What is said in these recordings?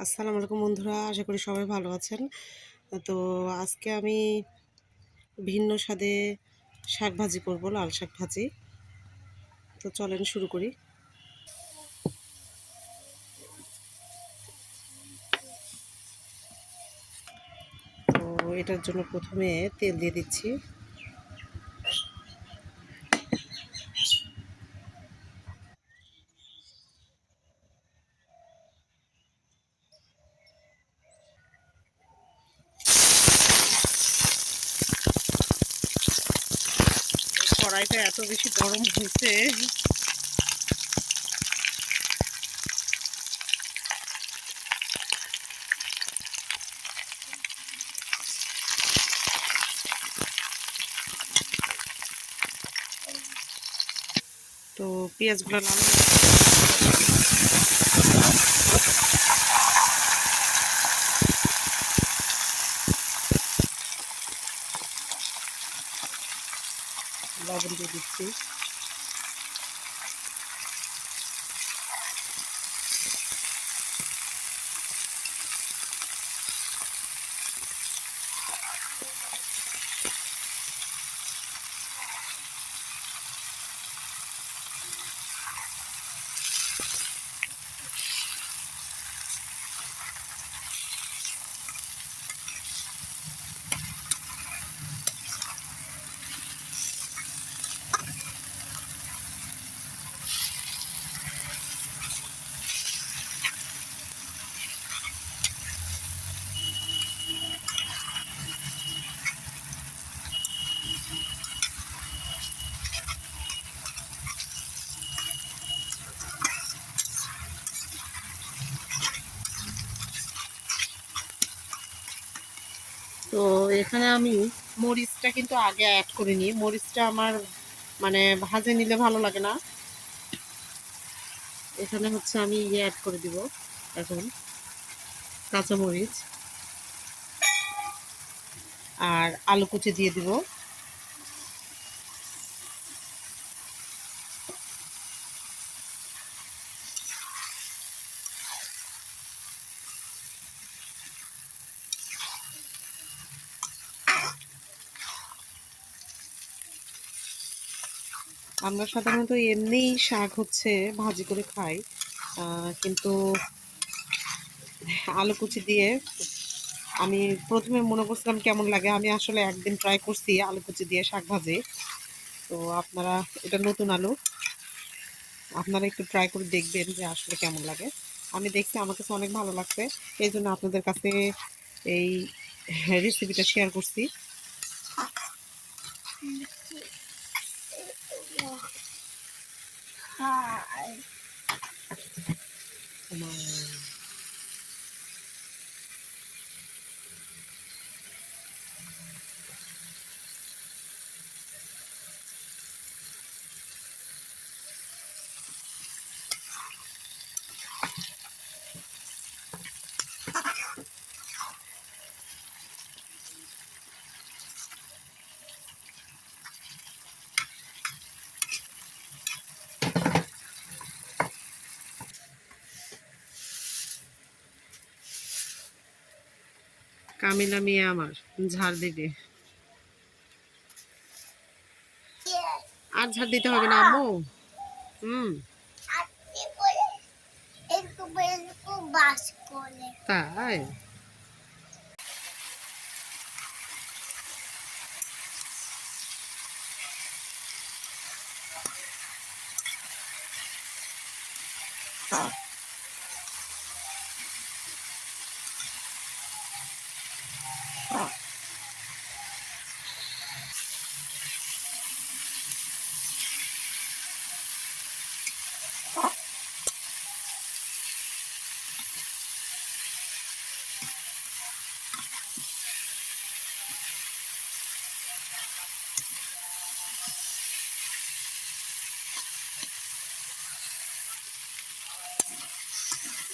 আসসালামু আলাইকুম বন্ধুরা, আশা করি সবাই ভালো আছেন। তো আজকে আমি ভিন্ন স্বাদে শাক ভাজি করব, লাল শাক ভাজি। তো চলেন শুরু করি। তো এটার জন্য প্রথমে তেল দিয়ে দিচ্ছি। কড়াইটা এত বেশি গরম হয়েছে, তো পেঁয়াজগুলো লাল লবণ দিয়ে দিচ্ছি। তো এখানে আমি মরিচটা কিন্তু আগে অ্যাড করিনি। মরিচটা আমার মানে ভাজে নিলে ভালো লাগে না। এখানে হচ্ছে আমি অ্যাড করে দিব এখন কাঁচামরিচ আর আলু কুচি দিয়ে দিব। আমরা সাধারণত এমনিই শাক হচ্ছে ভাজি করে খাই, কিন্তু আলু কুচি দিয়ে আমি প্রথমে মনে করছিলাম কেমন লাগে। আমি আসলে একদিন ট্রাই করছি আলু কুচি দিয়ে শাক ভাজি। তো আপনারা, এটা নতুন আলু, আপনারা একটু ট্রাই করে দেখবেন যে আসলে কেমন লাগে। আমি দেখছি, আমার কাছে অনেক ভালো লাগছে, এই জন্য আপনাদের কাছে এই রেসিপিটা শেয়ার করছি। কামিলা মিয়া আমার ঝাড় দিবে। আর ঝাড় দিতে হবে না আম্মু। হুম, তাই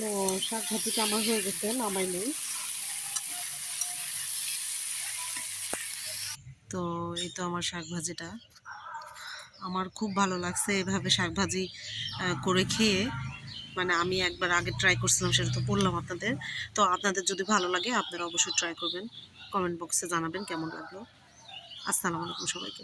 তো শাক ভাজিটা আমার হয়ে গেছে, নামাই নেই। তো এই তো আমার শাক ভাজিটা, আমার খুব ভালো লাগছে এভাবে শাক ভাজি করে খেয়ে। মানে আমি একবার আগে ট্রাই করছিলাম, সেটা তো বললাম আপনাদের। তো আপনাদের যদি ভালো লাগে আপনারা অবশ্যই ট্রাই করবেন, কমেন্ট বক্সে জানাবেন কেমন লাগলো। আসসালামু আলাইকুম সবাইকে।